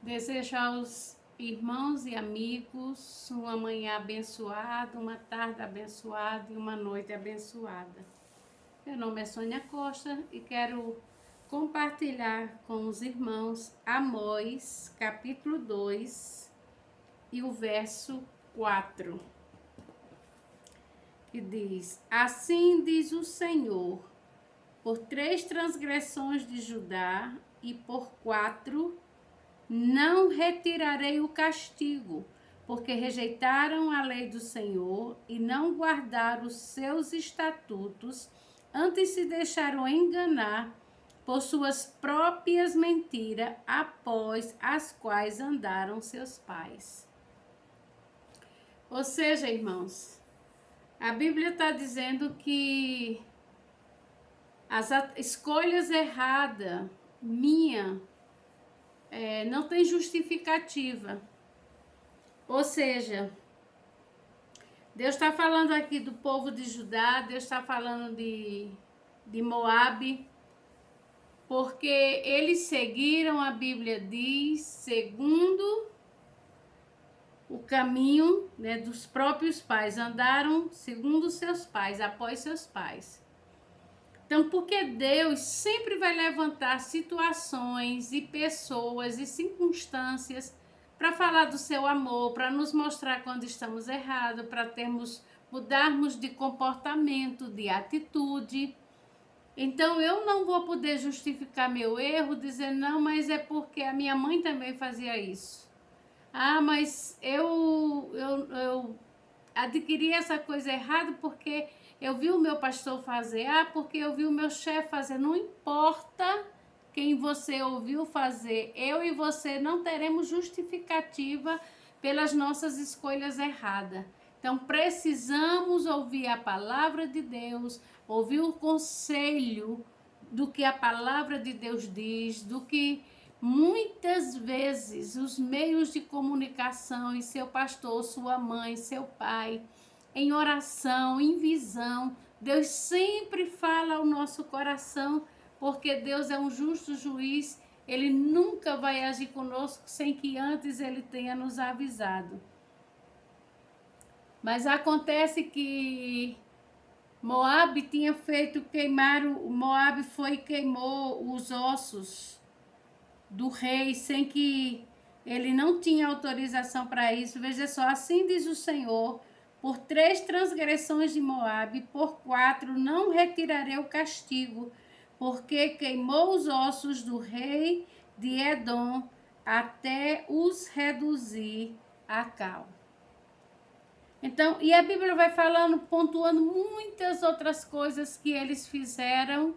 Desejo aos irmãos e amigos uma manhã abençoada, uma tarde abençoada e uma noite abençoada. Meu nome é Sônia Costa e quero compartilhar com os irmãos Amós, capítulo 2 e o verso 4, que diz: Assim diz o Senhor, por 3 transgressões de Judá e por 4 não retirarei o castigo, porque rejeitaram a lei do Senhor e não guardaram os seus estatutos, antes se deixaram enganar por suas próprias mentiras, após as quais andaram seus pais. Ou seja, irmãos, a Bíblia está dizendo que as escolhas erradas, minha, não tem justificativa. Ou seja, Deus está falando aqui do povo de Judá, Deus está falando de Moabe, porque eles seguiram, a Bíblia diz, segundo o caminho, né, dos próprios pais, andaram segundo seus pais, após seus pais. Então, porque Deus sempre vai levantar situações e pessoas e circunstâncias para falar do seu amor, para nos mostrar quando estamos errados, para mudarmos de comportamento, de atitude. Então, eu não vou poder justificar meu erro, dizer não, mas é porque a minha mãe também fazia isso. Ah, mas eu adquiri essa coisa errada porque eu vi o meu pastor fazer, porque eu vi o meu chefe fazer. Não importa quem você ouviu fazer, eu e você não teremos justificativa pelas nossas escolhas erradas. Então precisamos ouvir a palavra de Deus, ouvir o conselho do que a palavra de Deus diz, do que muitas vezes os meios de comunicação e seu pastor, sua mãe, seu pai, em oração, em visão, Deus sempre fala ao nosso coração, porque Deus é um justo juiz, Ele nunca vai agir conosco sem que antes Ele tenha nos avisado. Mas acontece que Moabe tinha feito Moabe foi e queimou os ossos do rei sem que ele não tinha autorização para isso. Veja só, assim diz o Senhor: por 3 transgressões de Moabe, por 4 não retirarei o castigo, porque queimou os ossos do rei de Edom até os reduzir a cal. Então, e a Bíblia vai falando, pontuando muitas outras coisas que eles fizeram,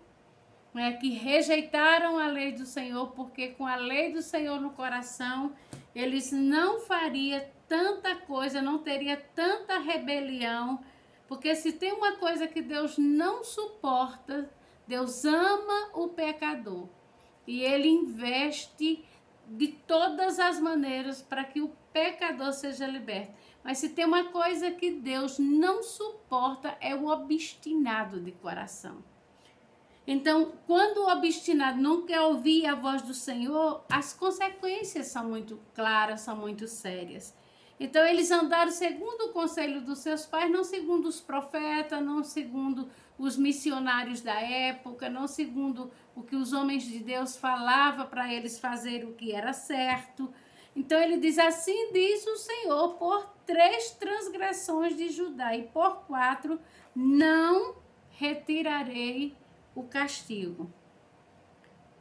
né, que rejeitaram a lei do Senhor, porque com a lei do Senhor no coração, eles não fariam tanta coisa, não teria tanta rebelião, porque se tem uma coisa que Deus não suporta, Deus ama o pecador, e Ele investe de todas as maneiras para que o pecador seja liberto. Mas se tem uma coisa que Deus não suporta, é o obstinado de coração. Então, quando o obstinado não quer ouvir a voz do Senhor, as consequências são muito claras, são muito sérias. Então, eles andaram segundo o conselho dos seus pais, não segundo os profetas, não segundo os missionários da época, não segundo o que os homens de Deus falavam para eles fazerem o que era certo. Então, ele diz: assim diz o Senhor, por 3 transgressões de Judá e por 4 não retirarei o castigo,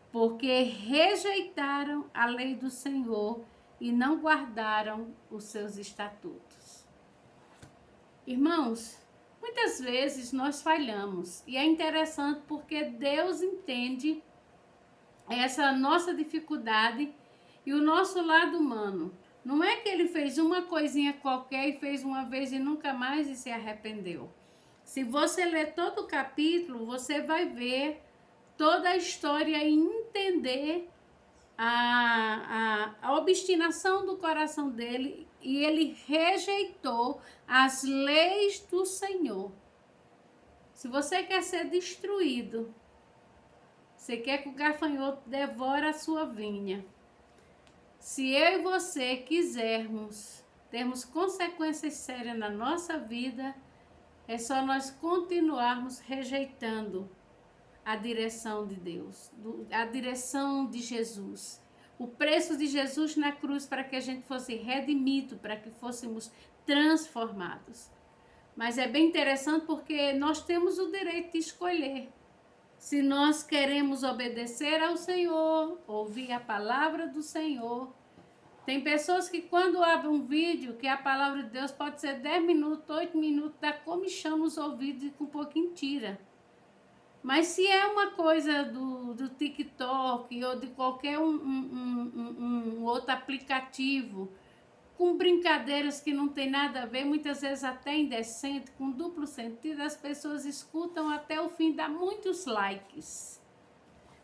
porque rejeitaram a lei do Senhor e não guardaram os seus estatutos. Irmãos, muitas vezes nós falhamos, e é interessante porque Deus entende essa nossa dificuldade e o nosso lado humano. Não é que ele fez uma coisinha qualquer e fez uma vez e nunca mais e se arrependeu. Se você ler todo o capítulo, você vai ver toda a história e entender a obstinação do coração dele, e ele rejeitou as leis do Senhor. Se você quer ser destruído, você quer que o gafanhoto devore a sua vinha, Se eu e você quisermos termos consequências sérias na nossa vida, é só nós continuarmos rejeitando a direção de Deus, a direção de Jesus. O preço de Jesus na cruz para que a gente fosse redimido, para que fôssemos transformados. Mas é bem interessante porque nós temos o direito de escolher. Se nós queremos obedecer ao Senhor, ouvir a palavra do Senhor. Tem pessoas que quando abrem um vídeo, que a palavra de Deus pode ser 10 minutos, 8 minutos, dá comichão nos ouvidos e com um pouquinho tira. Mas se é uma coisa do TikTok ou de qualquer um outro aplicativo, com brincadeiras que não tem nada a ver, muitas vezes até indecente, com duplo sentido, as pessoas escutam até o fim, dá muitos likes.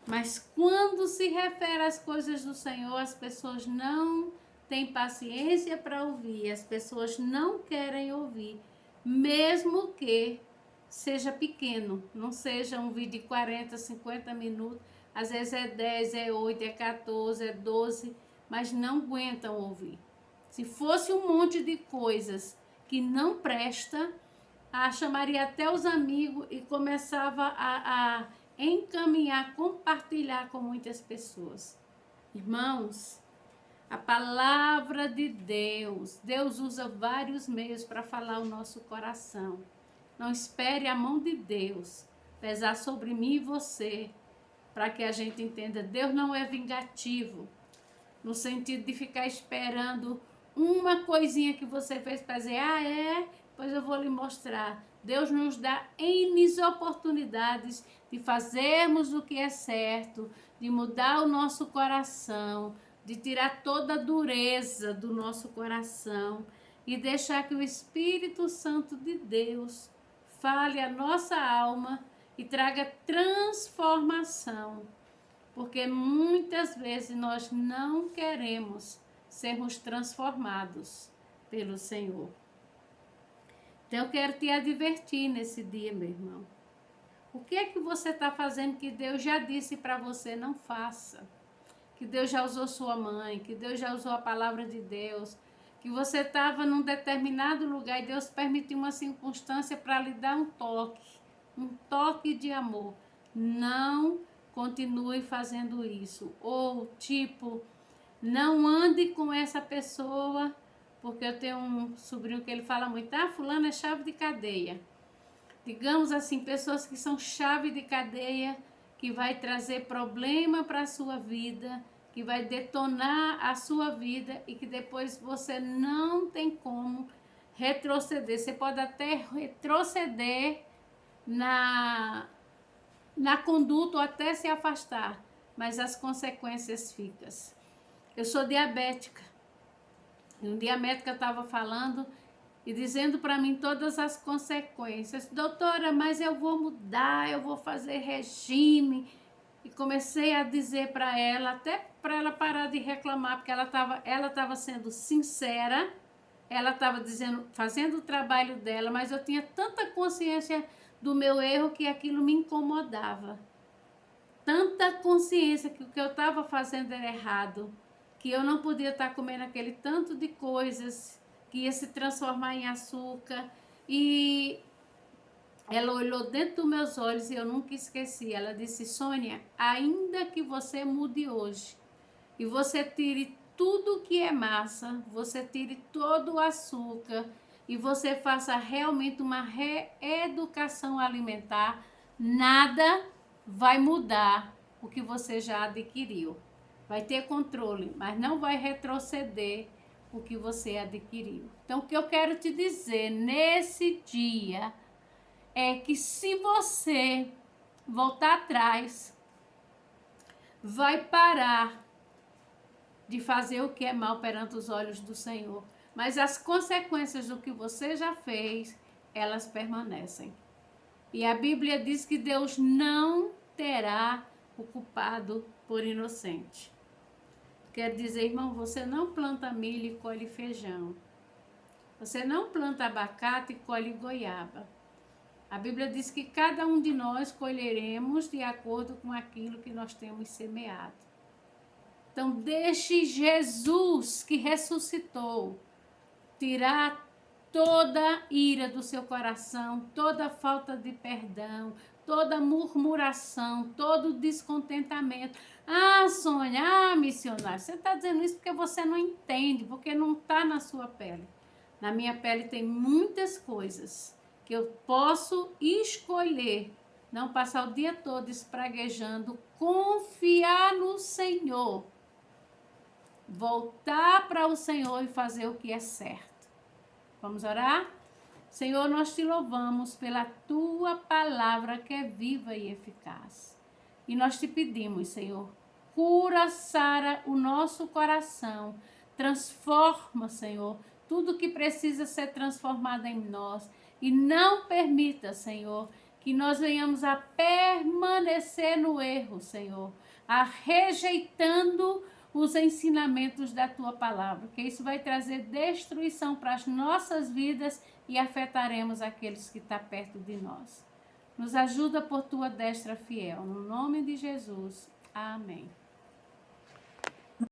Mas quando se refere às coisas do Senhor, as pessoas não têm paciência para ouvir, as pessoas não querem ouvir, mesmo que seja pequeno, não seja um vídeo de 40, 50 minutos, às vezes é 10, é 8, é 14, é 12, mas não aguentam ouvir. Se fosse um monte de coisas que não presta, chamaria até os amigos e começava a encaminhar, compartilhar com muitas pessoas. Irmãos, a palavra de Deus, Deus usa vários meios para falar o nosso coração. Não espere a mão de Deus pesar sobre mim e você, para que a gente entenda. Deus não é vingativo, no sentido de ficar esperando uma coisinha que você fez para dizer, pois eu vou lhe mostrar. Deus nos dá N oportunidades de fazermos o que é certo, de mudar o nosso coração, de tirar toda a dureza do nosso coração e deixar que o Espírito Santo de Deus fale a nossa alma e traga transformação. Porque muitas vezes nós não queremos sermos transformados pelo Senhor. Então eu quero te advertir nesse dia, meu irmão. O que é que você está fazendo que Deus já disse para você não faça? Que Deus já usou sua mãe, que Deus já usou a palavra de Deus, que você estava num determinado lugar e Deus permitiu uma circunstância para lhe dar um toque de amor. Não continue fazendo isso. Ou tipo, não ande com essa pessoa, porque eu tenho um sobrinho que ele fala muito, fulano é chave de cadeia. Digamos assim, pessoas que são chave de cadeia, que vai trazer problema para a sua vida, que vai detonar a sua vida e que depois você não tem como retroceder. Você pode até retroceder na conduta ou até se afastar, mas as consequências ficam. Eu sou diabética. E um dia a médica estava falando e dizendo para mim todas as consequências. Doutora, mas eu vou mudar, eu vou fazer regime. E comecei a dizer para ela, até para ela parar de reclamar, porque ela estava sendo sincera, ela estava dizendo, fazendo o trabalho dela, mas eu tinha tanta consciência do meu erro que aquilo me incomodava. Tanta consciência que o que eu estava fazendo era errado, que eu não podia estar comendo aquele tanto de coisas que ia se transformar em açúcar. E ela olhou dentro dos meus olhos e eu nunca esqueci. Ela disse, Sônia, ainda que você mude hoje e você tire tudo que é massa, você tire todo o açúcar e você faça realmente uma reeducação alimentar, nada vai mudar o que você já adquiriu. Vai ter controle, mas não vai retroceder o que você adquiriu. Então, o que eu quero te dizer nesse dia é que se você voltar atrás, vai parar de fazer o que é mal perante os olhos do Senhor. Mas as consequências do que você já fez, elas permanecem. E a Bíblia diz que Deus não terá o culpado por inocente. Quer dizer, irmão, você não planta milho e colhe feijão. Você não planta abacate e colhe goiaba. A Bíblia diz que cada um de nós colheremos de acordo com aquilo que nós temos semeado. Então, deixe Jesus, que ressuscitou, tirar toda ira do seu coração, toda falta de perdão, toda murmuração, todo descontentamento. Ah, Sônia, missionária, você está dizendo isso porque você não entende, porque não está na sua pele. Na minha pele tem muitas coisas que eu posso escolher, não passar o dia todo espraguejando, confiar no Senhor, voltar para o Senhor e fazer o que é certo. Vamos orar? Senhor, nós te louvamos pela tua palavra que é viva e eficaz. E nós te pedimos, Senhor, cura, sara o nosso coração, transforma, Senhor, tudo que precisa ser transformado em nós. E não permita, Senhor, que nós venhamos a permanecer no erro, Senhor, a rejeitando os ensinamentos da tua palavra, que isso vai trazer destruição para as nossas vidas e afetaremos aqueles que estão perto de nós. Nos ajuda por tua destra fiel, no nome de Jesus. Amém.